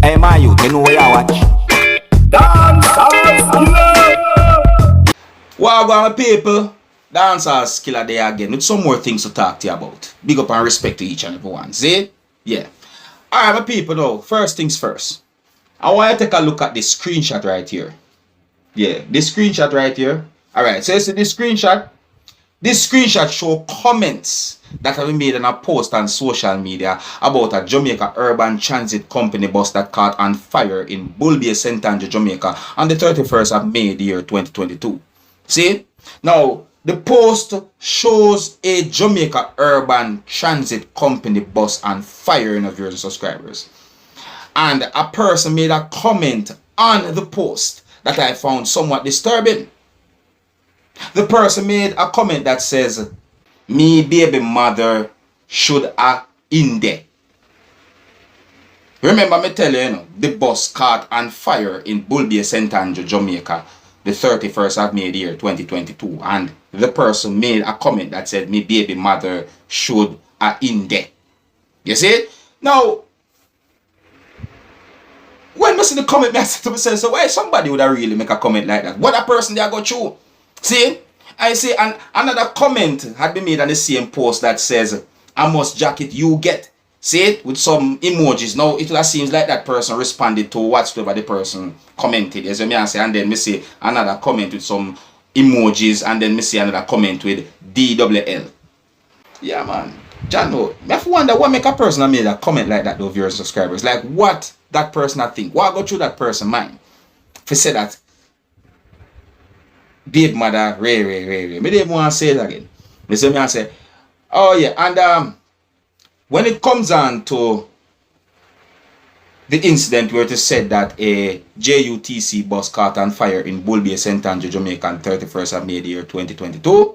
Hey man, you know where you watch? Dancehall skilla. Well, people, Dancehall skilla there again with some more things to talk to you about. Big up and respect to each and every one. See? Yeah. Alright, my people now, first things first. I want you to take a look at this screenshot right here. Yeah, this screenshot right here. Alright, so you see this screenshot? This screenshot show comments that have been made in a post on social media about a Jamaica urban transit company bus that caught on fire in Abusve St. Andrew, Jamaica on the 31st of May, the year 2022. See? Now, the post shows a Jamaica urban transit company bus on fire in viewers and subscribers. And a person made a comment on the post that I found somewhat disturbing. The person made a comment that says, "Me baby mother should have in there." Remember me tell you, the bus caught on fire in Abusve St. Andrew, Jamaica, the 31st of May, the year 2022. And the person made a comment that said, "Me baby mother should have in there." You see? Now, when I see the comment, I said to myself, so why somebody would have really make a comment like that? What a person they go through. See? I see, and another comment had been made on the same post that says, "How much jacket you get?" See it? With some emojis. Now, it seems like that person responded to whatever the person commented. As I say, and then me see another comment with some emojis, and then me see another comment with DWL. Yeah, man. Jano, I have to wonder what make a person that made a comment like that, though, viewers and subscribers. Like, what that person I think. What go through that person's mind? If he say that, babe mother, Ray. Me didn't want to say it again. Me say, oh yeah, and when it comes on to the incident where it is said that a JUTC bus caught on fire in Abusve St. Andrew, Jamaica on 31st of May, the year 2022,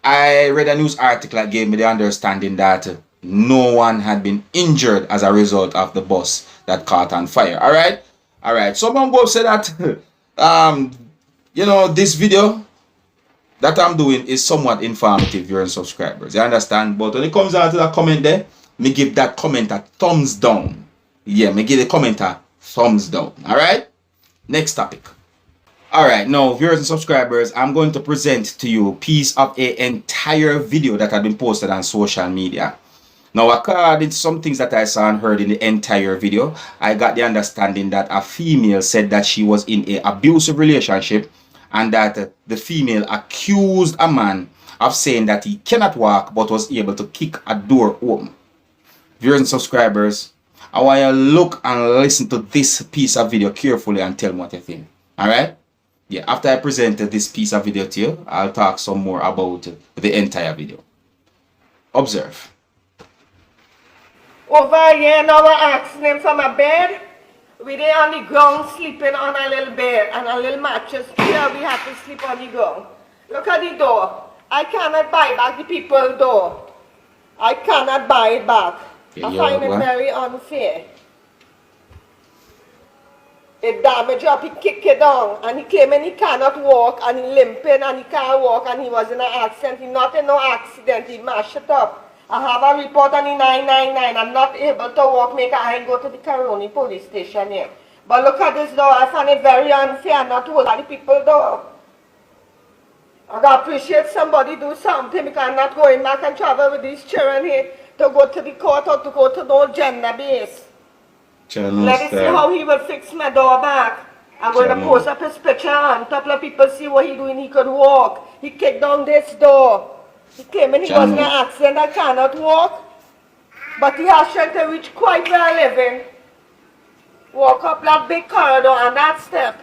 I read a news article that gave me the understanding that no one had been injured as a result of the bus that caught on fire. Alright. Someone go say that you know, this video that I'm doing is somewhat informative, viewers and subscribers. You understand? But when it comes down to that comment there, me give that comment a thumbs down. Yeah, me give the comment a thumbs down. Alright? Next topic. Alright, now viewers and subscribers, I'm going to present to you a piece of an entire video that had been posted on social media. Now, according to some things that I saw and heard in the entire video, I got the understanding that a female said that she was in an abusive relationship and that the female accused a man of saying that he cannot walk but was able to kick a door open. Viewers and subscribers, I want you to look and listen to this piece of video carefully and tell me what you think. Alright? Yeah, after I present this piece of video to you, I'll talk some more about the entire video. Observe. Over here now we're asking him from a bed. We there on the ground sleeping on a little bed and a little mattress. Here we have to sleep on the ground. Look at the door. I cannot buy back the people's door. I cannot buy it back. Yeah, I find it very unfair. It damaged up, he kicked it down and he claiming he cannot walk and he limping and he can't walk and he was in an accident. He not in no accident, he mashed it up. I have a report on the 999. I'm not able to walk, make I go to the Caroni police station here. But look at this door. I find it very unfair not to hold the people door. I appreciate somebody do something because I'm not going back and travel with these children here to go to the court or to go to no gender base. Let us see how he will fix my door back. I'm going to post up his picture and a couple of people see what he doing. He could walk. He kicked down this door. He claiming he was in an accident and cannot walk, but he has strength to reach quite where I live in. Walk up that big corridor and that step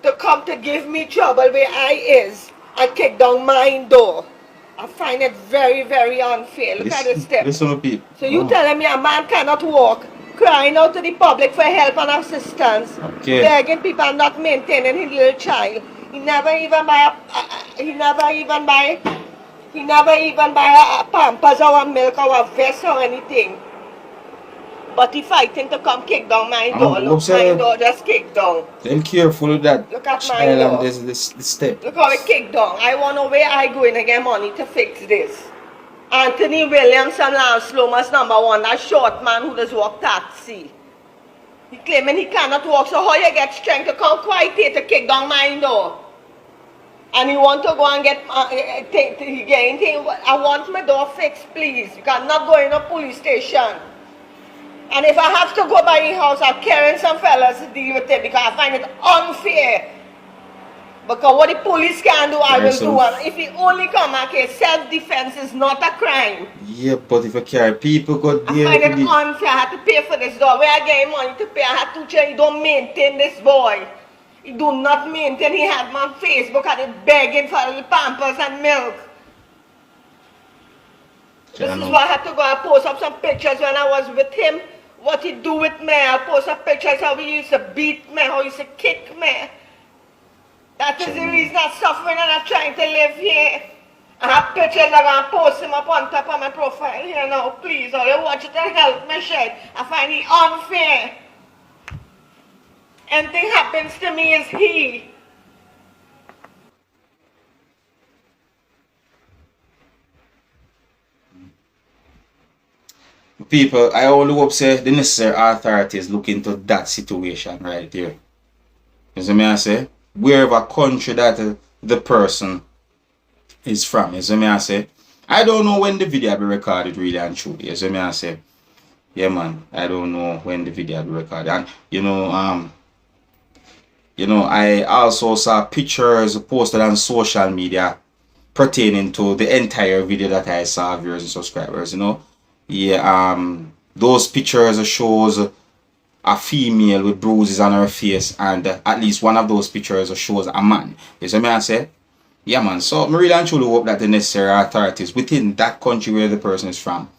to come to give me trouble where I is and kick down my door. I find it very, very unfair. Look at this step. So you telling me a man cannot walk, crying out to the public for help and assistance, begging people not maintaining his little child. He never even buy a Pampers or a milk or a vest or anything. But he fighting to come kick down my door. Look, my door just kicked down. Then careful with that. Look at my door. This step. Look how it kicked down. I want to know where I going to get money to fix this. Anthony Williamson, Lance Lomas, #1, that short man who does walk taxi. He claiming he cannot walk, so how you get strength to come quite here to kick down my door? And he want to go and get, I want my door fixed, please. You cannot go in a police station. And if I have to go by your house, I'm carrying some fellas to deal with it because I find it unfair. Because what the police can do, I will do. And if he only come back here, self-defense is not a crime. Yeah, but if you carry people go there. I find it unfair. I had to pay for this dog. Where I get money to pay, I had to check. You don't maintain this boy. He do not maintain. He had me on Facebook and he begging for the pampers and milk. This is why I had to go and post up some pictures when I was with him. What he do with me. I post up pictures how he used to beat me, how he used to kick me. That is the reason I'm suffering and I'm trying to live here. I have pictures I'm going to post him up on top of my profile here now. Please, all you watch it and help me shed. I find it unfair. Anything happens to me is he. People, I only hope say the necessary authorities look into that situation right there. You see me I say? Wherever country that the person is from. You see me I say? I don't know when the video will be recorded really and truly. You see me I say? Yeah man, I don't know when the video will be recorded. And I also saw pictures posted on social media pertaining to the entire video that I saw, viewers and subscribers, Yeah, those pictures shows a female with bruises on her face, and at least one of those pictures shows a man. You see me I say? Yeah man, so I really and truly hope that the necessary authorities within that country where the person is from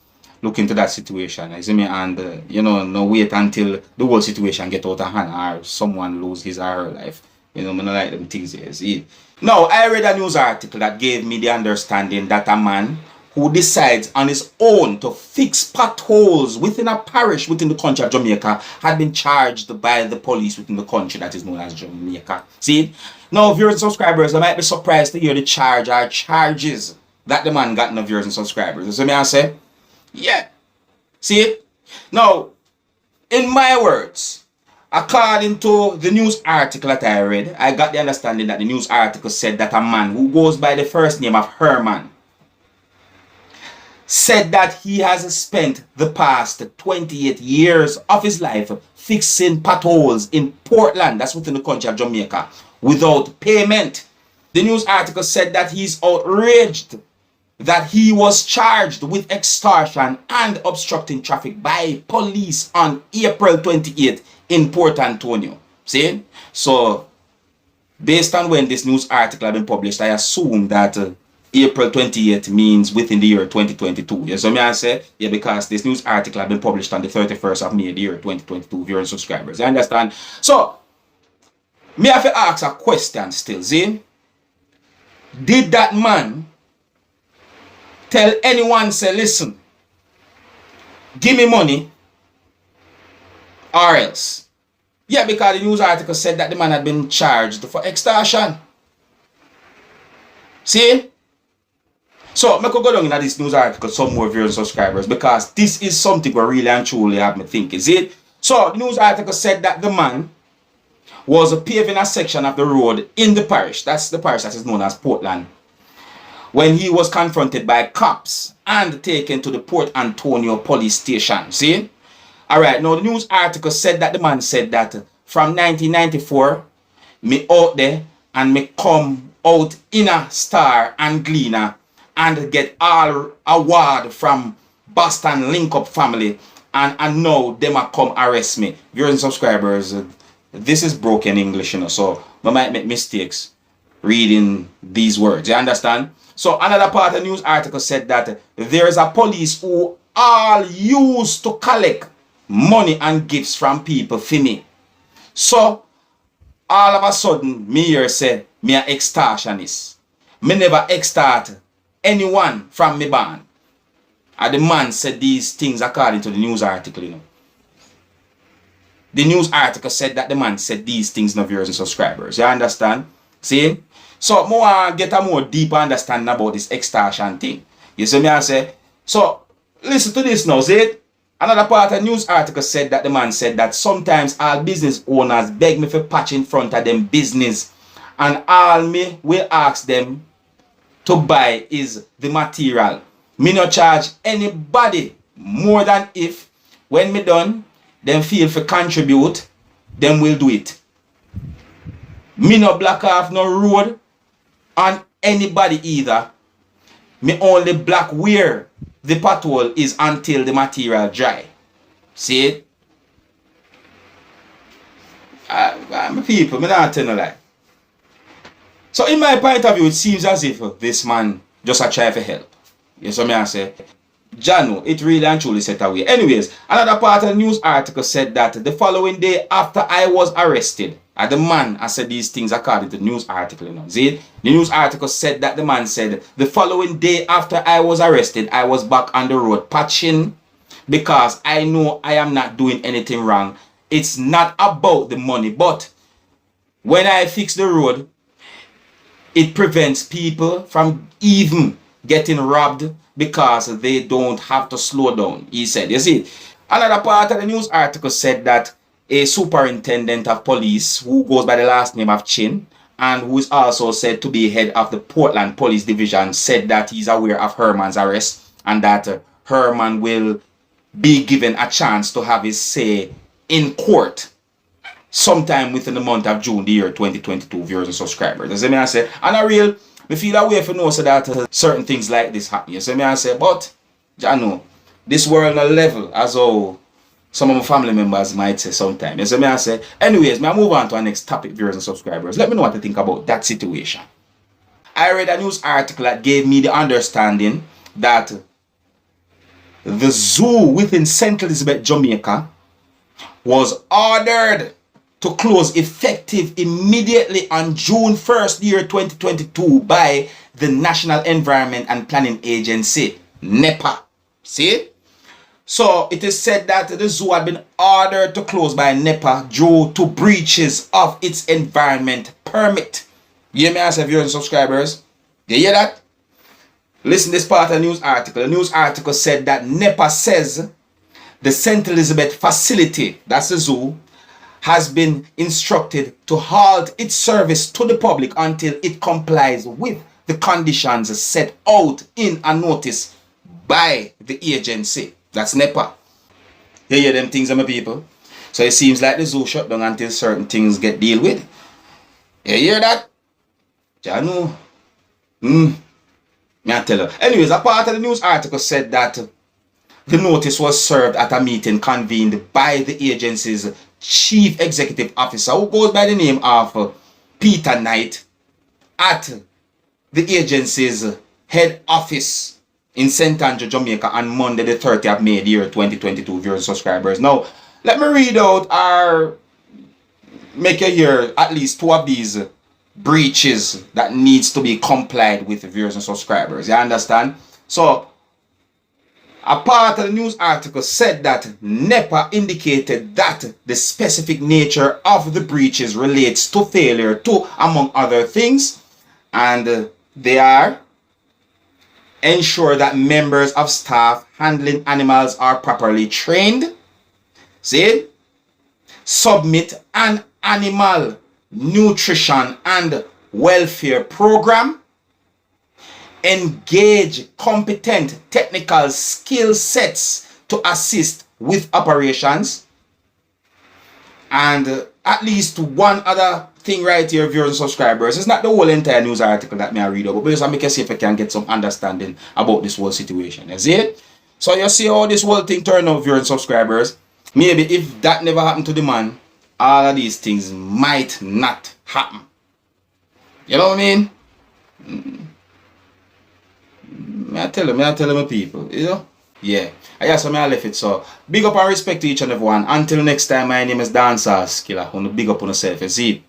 look into that situation. You see me? And no wait until the whole situation get out of hand or someone lose his or her life. I don't like them things here. See? Now, I read a news article that gave me the understanding that a man who decides on his own to fix potholes within a parish within the country of Jamaica had been charged by the police within the country that is known as Jamaica. See? Now, viewers and subscribers, I might be surprised to hear the charge or charges that the man got in the viewers and subscribers. You see me I say? Yeah. See it? Now, in my words, according to the news article that I read, I got the understanding that the news article said that a man who goes by the first name of Herman said that he has spent the past 28 years of his life fixing potholes in Portland, that's within the country of Jamaica, without payment. The news article said that he's outraged that he was charged with extortion and obstructing traffic by police on April 28th in Port Antonio. See? So, based on when this news article has been published, I assume that April 28th means within the year 2022. Yes, so I say, yeah, because this news article has been published on the 31st of May, the year 2022, viewers and subscribers. You understand? So, me have to ask a question still, see? Did that man tell anyone, say, listen, give me money or else? Yeah, because the news article said that the man had been charged for extortion. See? So, I could go down in this news article some more viewers and subscribers because this is something we really and truly have me thinking. See? So, the news article said that the man was paving a section of the road in the parish. That's the parish that is known as Portland. When he was confronted by cops and taken to the Port Antonio police station. See? Alright, now the news article said that the man said that from 1994, me out there and me come out in a Star and Gleaner and get all award from Boston Link Up family and now them a come arrest me. Viewers and subscribers, this is broken English, so I might make mistakes reading these words. You understand? So another part of the news article said that there is a police who all used to collect money and gifts from people for me. So all of a sudden, me here say me a extortionist. Me never extort anyone from me band. And the man said these things according to the news article, The news article said that the man said these things, viewers and subscribers. You understand? See? So, more get a more deeper understanding about this extortion thing. You see me I say, So, listen to this now, see it? Another part of the news article said that the man said that sometimes all business owners beg me for patch in front of them business, and all me will ask them to buy is the material. Me no charge anybody more than if when me done, them feel for contribute, them will do it. Me no block off no road on anybody either. Me only block where the pothole is until the material dry. See it? My people, me not tell no lie. So in my point of view, it seems as if this man just a try for help. You see me I say? Jano, it really and truly set away. Anyways, another part of the news article said that the following day after I was arrested, the man, I said these things according to the news article, you know. See, the news article said that the man said, the following day after I was arrested, I was back on the road patching because I know I am not doing anything wrong. It's not about the money, but when I fix the road, it prevents people from even getting robbed because they don't have to slow down, he said. You see, another part of the news article said that a superintendent of police who goes by the last name of Chin and who is also said to be head of the Portland Police Division said that he's aware of Herman's arrest and that Herman will be given a chance to have his say in court sometime within the month of June, the year 2022, viewers and subscribers. You see me I say, and I real, me feel a way for know so that certain things like this happen. You see me I say, but, I know, this world on a level as how some of my family members might say sometimes. You see me I say, anyways, me I move on to our next topic, viewers and subscribers. Let me know what you think about that situation. I read a news article that gave me the understanding that the zoo within St. Elizabeth, Jamaica was ordered to close effective immediately on June 1st, year 2022 by the National Environment and Planning Agency, NEPA. See? So it is said that the zoo had been ordered to close by NEPA due to breaches of its environment permit. You hear me as viewers and subscribers? You hear that? Listen to this part of the news article. The news article said that NEPA says the St. Elizabeth facility, that's the zoo, has been instructed to halt its service to the public until it complies with the conditions set out in a notice by the agency. That's NEPA. You hear them things, my people? So it seems like the zoo shut down until certain things get dealt with. You hear that? I know. I tell you. Anyways, a part of the news article said that the notice was served at a meeting convened by the agency's Chief Executive Officer, who goes by the name of Peter Knight, at the agency's head office in St. Andrew, Jamaica on Monday the 30th of May, the year 2022, viewers and subscribers. Now, let me read out or make you hear at least two of these breaches that needs to be complied with, viewers and subscribers. You understand? So, a part of the news article said that NEPA indicated that the specific nature of the breaches relates to failure to, among other things, and they are ensure that members of staff handling animals are properly trained. See? Submit an animal nutrition and welfare program. Engage competent technical skill sets to assist with operations. And at least one other thing right here, viewers and subscribers. It's not the whole entire news article that I read about, but just make you see if I can get some understanding about this whole situation. You see it? So you see how this whole thing turned out, viewers and subscribers. Maybe if that never happened to the man, all of these things might not happen. You know what I mean? I tell them, people, you know? Yeah. I guess I left it. So, big up and respect to each and everyone. Until next time, my name is Dancehall skilla. Big up on yourself, you see?